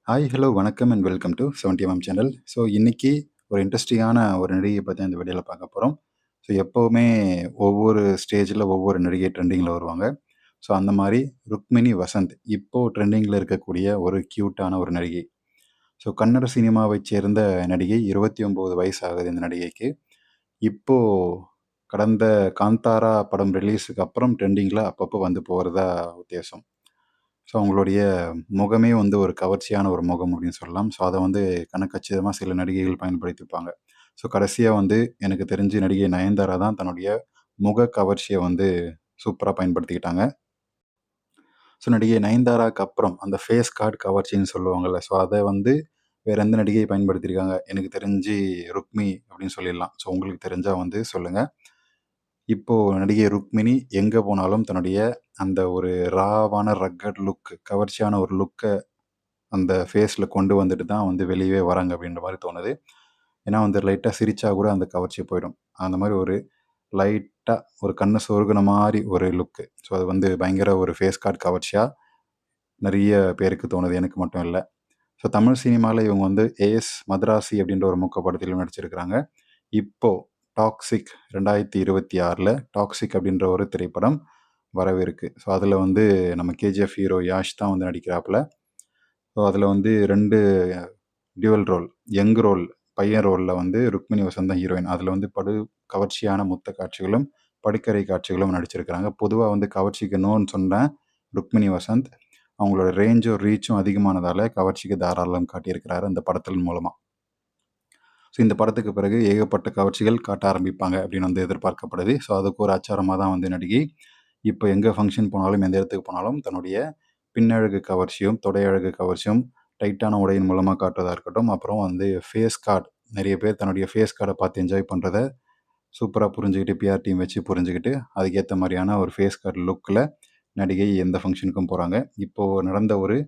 Hi, hello, வணக்கம் and welcome to 70mm channel. So இன்னைக்கு ஒரு இன்ட்ரெஸ்டிங்கான ஒரு நடிகையை பற்றி இந்த வீடியோவில் பார்க்க போகிறோம். ஸோ எப்போவுமே ஒவ்வொரு ஸ்டேஜில் ஒவ்வொரு நடிகை ட்ரெண்டிங்கில் வருவாங்க. ஸோ அந்த மாதிரி ருக்மிணி வசந்த் இப்போ ட்ரெண்டிங்கில் இருக்கக்கூடிய ஒரு க்யூட்டான ஒரு நடிகை. ஸோ கன்னட சினிமாவை சேர்ந்த நடிகை. 29 வயசு ஆகுது இந்த நடிகைக்கு. இப்போ கடந்த காந்தாரா படம் ரிலீஸுக்கு அப்புறம் ட்ரெண்டிங்கில் அப்பப்போ வந்து போகிறதா உத்தேசம். ஸோ அவங்களுடைய முகமே வந்து ஒரு கவர்ச்சியான ஒரு முகம் அப்படின்னு சொல்லலாம். ஸோ அதை வந்து கணக்கச்சிதமாக சில நடிகைகள் பயன்படுத்திப்பாங்க. ஸோ கடைசியாக வந்து எனக்கு தெரிஞ்சு நடிகை நயன்தாரா தான் தன்னுடைய முக கவர்ச்சியை வந்து சூப்பராக பயன்படுத்திக்கிட்டாங்க. ஸோ நடிகை நயன்தாராக்கு அப்புறம் அந்த ஃபேஸ் கார்டு கவர்ச்சின்னு சொல்லுவாங்கள்ல, ஸோ அதை வந்து வேற எந்த நடிகை பயன்படுத்தியிருக்காங்க? எனக்கு தெரிஞ்சு ருக்மி அப்படின்னு சொல்லிடலாம். ஸோ உங்களுக்கு தெரிஞ்சால் வந்து சொல்லுங்கள். இப்போ நடிகை ருக்மிணி எங்கே போனாலும் தன்னுடைய அந்த ஒரு ராவான ரக்கட் லுக், கவர்ச்சியான ஒரு லுக்கை அந்த ஃபேஸில் கொண்டு வந்துட்டு தான் வந்து வெளியவே வராங்க அப்படின்ற மாதிரி தோணுது. ஏன்னா வந்து லைட்டாக சிரிச்சா கூட அந்த கவர்ச்சி போயிடும். அந்த மாதிரி ஒரு லைட்டாக ஒரு கண்ணை சொருகுன மாதிரி ஒரு லுக்கு. ஸோ அது வந்து பயங்கர ஒரு ஃபேஸ் கார்டு கவர்ச்சியாக நிறைய பேருக்கு தோணுது, எனக்கு மட்டும் இல்லை. ஸோ தமிழ் சினிமாவில் இவங்க வந்து ஏஎஸ் மதராசி அப்படின்ற ஒரு படத்திலும் நடிச்சிருக்கிறாங்க. இப்போ டாக்ஸிக் 2026 டாக்ஸிக் அப்படின்ற ஒரு திரைப்படம் வரவிருக்கு. ஸோ அதில் வந்து நம்ம கேஜிஎஃப் ஹீரோ யாஷ் தான் வந்து நடிக்கிறாப்புல. ஸோ அதில் வந்து 2 டியூவல் ரோல், யங் ரோல், பையன் ரோலில் வந்து ருக்மிணி வசந்த் தான் ஹீரோயின். அதில் வந்து கவர்ச்சியான முத்த காட்சிகளும் படிக்கரை காட்சிகளும் நடிச்சிருக்கிறாங்க. பொதுவாக வந்து கவர்ச்சிக்கு நோன்னு சொன்ன ருக்மிணி வசந்த் அவங்களோட ரேஞ்சும் ரீச்சும் அதிகமானதால் கவர்ச்சிக்கு தாராளம் காட்டியிருக்கிறாரு அந்த படத்தின் மூலமாக. ஸோ இந்த படத்துக்கு பிறகு ஏகப்பட்ட கவர்ச்சிகள் காட்ட ஆரம்பிப்பாங்க அப்படின்னு வந்து எதிர்பார்க்கப்படுது. ஸோ அதுக்கு ஒரு அச்சாரமாக தான் வந்து நடிகை இப்போ எங்கே ஃபங்க்ஷன் போனாலும், எந்த இடத்துக்கு போனாலும் தன்னுடைய பின்னழகு கவர்ச்சியும் தொடையழகு கவர்ச்சியும் டைட்டான உடையின் மூலமாக காட்டுறதா இருக்கட்டும், அப்புறம் வந்து ஃபேஸ் கார்டு, நிறைய பேர் தன்னுடைய ஃபேஸ் கார்டை பார்த்து என்ஜாய் பண்ணுறத சூப்பராக புரிஞ்சுக்கிட்டு, பிஆர் டீம் வச்சு புரிஞ்சுக்கிட்டு, அதுக்கேற்ற மாதிரியான ஒரு ஃபேஸ் கார்டு லுக்கில் நடிகை எந்த ஃபங்க்ஷனுக்கும் போகிறாங்க. இப்போது நடந்த ஒரு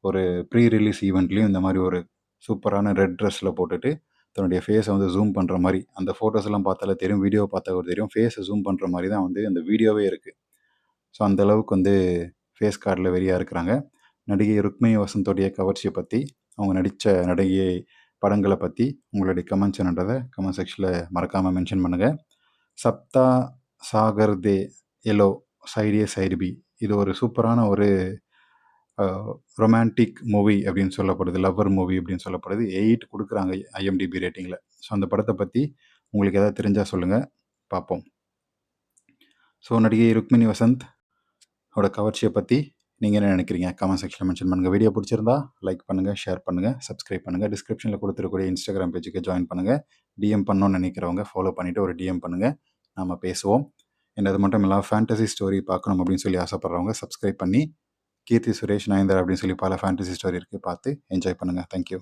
ஒரு ப்ரீ ரிலீஸ் ஈவெண்ட்லேயும் இந்த மாதிரி ஒரு சூப்பரான ரெட் ட்ரெஸ்ஸில் போட்டுட்டு தன்னுடைய ஃபேஸை வந்து ஜூம் பண்ணுற மாதிரி, அந்த ஃபோட்டோஸ்லாம் பார்த்தாலே தெரியும், வீடியோ பார்த்தா கூட தெரியும், ஃபேஸை ஜூம் பண்ணுற மாதிரி தான் வந்து அந்த வீடியோவே இருக்குது. ஸோ அந்த அளவுக்கு வந்து ஃபேஸ் கார்டில் வெறியாக இருக்கிறாங்க. நடிகை ருக்மிணி வசந்தோடைய கவர்ச்சியை பற்றி, அவங்க நடித்த நடிகை படங்களை பற்றி உங்களுடைய கமெண்ட்ஸ் என்னன்றதை கமெண்ட் செக்ஷனில் மறக்காமல் மென்ஷன் பண்ணுங்கள். சப்தா சாகர் தே எலோ சைட் ஏ சைடு பி, இது ஒரு சூப்பரான ஒரு ரொமான்டிக் மூவி அப்படின்னு சொல்லப்படுது, லவ்வர் மூவி அப்படின்னு சொல்லப்படுது. 8 கொடுக்குறாங்க ஐஎம்டிபி ரேட்டிங்கில். ஸோ அந்த படத்தை பற்றி உங்களுக்கு எதாவது தெரிஞ்சால் சொல்லுங்கள், பார்ப்போம். ஸோ நடிகை ருக்மிணி வசந்த் அவரோட கவர்ச்சியை பற்றி நீங்கள் என்ன நினைக்கிறீங்க? கமெண்ட் செக்ஷனில் மென்ஷன் பண்ணுங்கள். வீடியோ பிடிச்சிருந்தா லைக் பண்ணுங்கள், ஷேர் பண்ணுங்கள், சப்ஸ்கிரைப் பண்ணுங்கள். டிஸ்கிரிப்ஷனில் கொடுத்துருக்கூடிய இன்ஸ்டாகிராம் பேஜுக்கு ஜாயின் பண்ணுங்கள். டிஎம் பண்ணணும்னு நினைக்கிறவங்க ஃபாலோ பண்ணிவிட்டு ஒரு டிஎம் பண்ணுங்கள், நம்ம பேசுவோம். அது மட்டும் இல்லாமல் ஃபேண்டசி ஸ்டோரி பார்க்கணும் அப்படின்னு சொல்லி ஆசைப்பட்றவங்க சப்ஸ்கிரைப் பண்ணி கீர்த்தி சுரேஷ், நயன்தாரா அப்படின்னு சொல்லி பல ஃபேண்டசி ஸ்டோரி இருக்குது, பார்த்து என்ஜாய் பண்ணுங்கள். தேங்க்யூ.